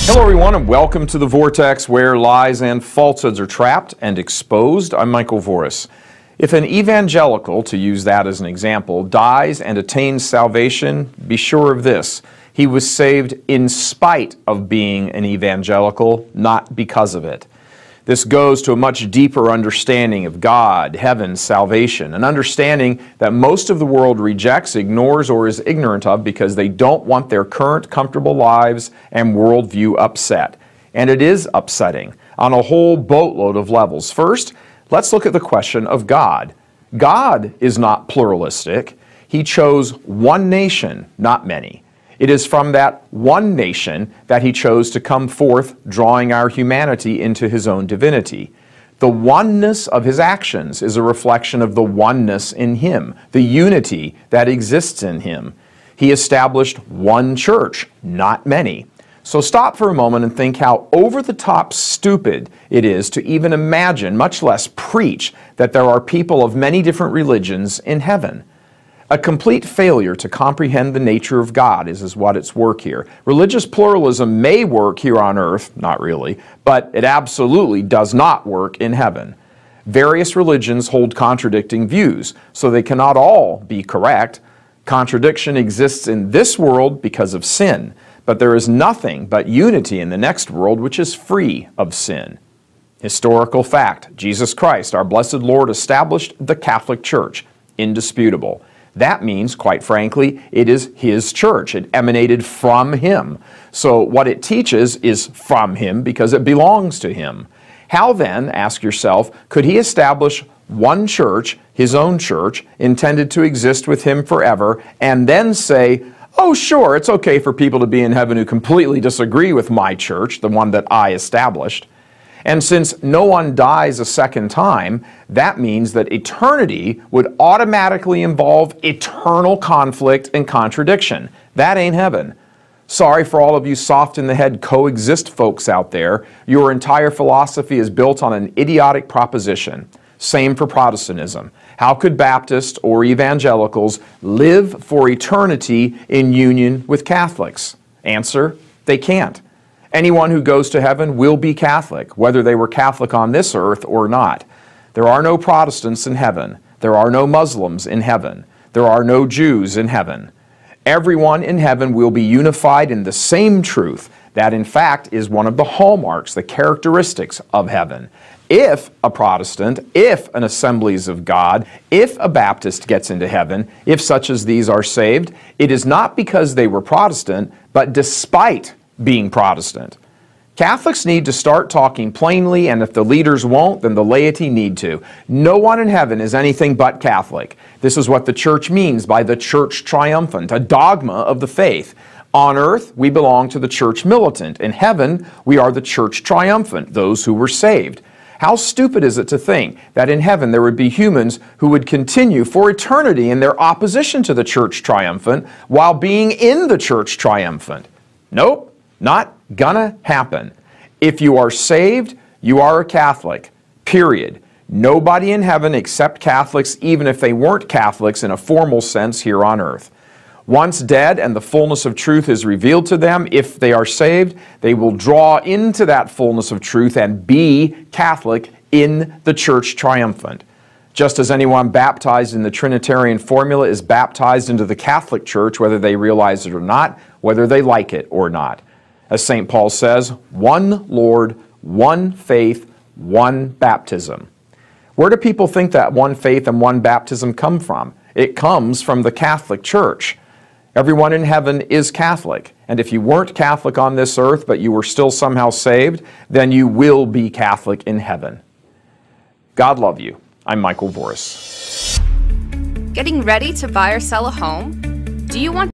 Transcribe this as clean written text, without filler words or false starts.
Hello everyone and welcome to The Vortex, where lies and falsehoods are trapped and exposed. I'm Michael Voris. If an evangelical, to use that as an example, dies and attains salvation, be sure of this: he was saved in spite of being an evangelical, not because of it. This goes to a much deeper understanding of God, heaven, salvation, an understanding that most of the world rejects, ignores, or is ignorant of because they don't want their current comfortable lives and worldview upset. And it is upsetting on a whole boatload of levels. First, let's look at the question of God. God is not pluralistic. He chose one nation, not many. It is from that one nation that He chose to come forth, drawing our humanity into His own divinity. The oneness of His actions is a reflection of the oneness in Him, the unity that exists in Him. He established one church, not many. So stop for a moment and think how over-the-top stupid it is to even imagine, much less preach, that there are people of many different religions in heaven. A complete failure to comprehend the nature of God is what it's work here. Religious pluralism may work here on earth, not really, but it absolutely does not work in heaven. Various religions hold contradicting views, so they cannot all be correct. Contradiction exists in this world because of sin, but there is nothing but unity in the next world which is free of sin. Historical fact: Jesus Christ, our blessed Lord, established the Catholic Church. Indisputable. That means, quite frankly, it is His church. It emanated from Him. So what it teaches is from Him because it belongs to Him. How then, ask yourself, could He establish one church, His own church, intended to exist with Him forever, and then say, oh sure, it's okay for people to be in heaven who completely disagree with my church, the one that I established? And since no one dies a second time, that means that eternity would automatically involve eternal conflict and contradiction. That ain't heaven. Sorry for all of you soft-in-the-head coexist folks out there. Your entire philosophy is built on an idiotic proposition. Same for Protestantism. How could Baptists or evangelicals live for eternity in union with Catholics? Answer: they can't. Anyone who goes to heaven will be Catholic, whether they were Catholic on this earth or not. There are no Protestants in heaven. There are no Muslims in heaven. There are no Jews in heaven. Everyone in heaven will be unified in the same truth. That, in fact, is one of the hallmarks, the characteristics of heaven. If a Protestant, if an Assemblies of God, if a Baptist gets into heaven, if such as these are saved, it is not because they were Protestant, but despite being Protestant. Catholics need to start talking plainly, and if the leaders won't, then the laity need to. No one in heaven is anything but Catholic. This is what the church means by the church triumphant, a dogma of the faith. On earth, we belong to the church militant. In heaven, we are the church triumphant, those who were saved. How stupid is it to think that in heaven there would be humans who would continue for eternity in their opposition to the church triumphant while being in the church triumphant? Nope. Not gonna happen. If you are saved, you are a Catholic, period. Nobody in heaven except Catholics, even if they weren't Catholics in a formal sense here on earth. Once dead and the fullness of truth is revealed to them, if they are saved, they will draw into that fullness of truth and be Catholic in the church triumphant. Just as anyone baptized in the Trinitarian formula is baptized into the Catholic Church, whether they realize it or not, whether they like it or not. As St. Paul says, one Lord, one faith, one baptism. Where do people think that one faith and one baptism come from? It comes from the Catholic Church. Everyone in heaven is Catholic. And if you weren't Catholic on this earth, but you were still somehow saved, then you will be Catholic in heaven. God love you. I'm Michael Voris. Getting ready to buy or sell a home? Do you want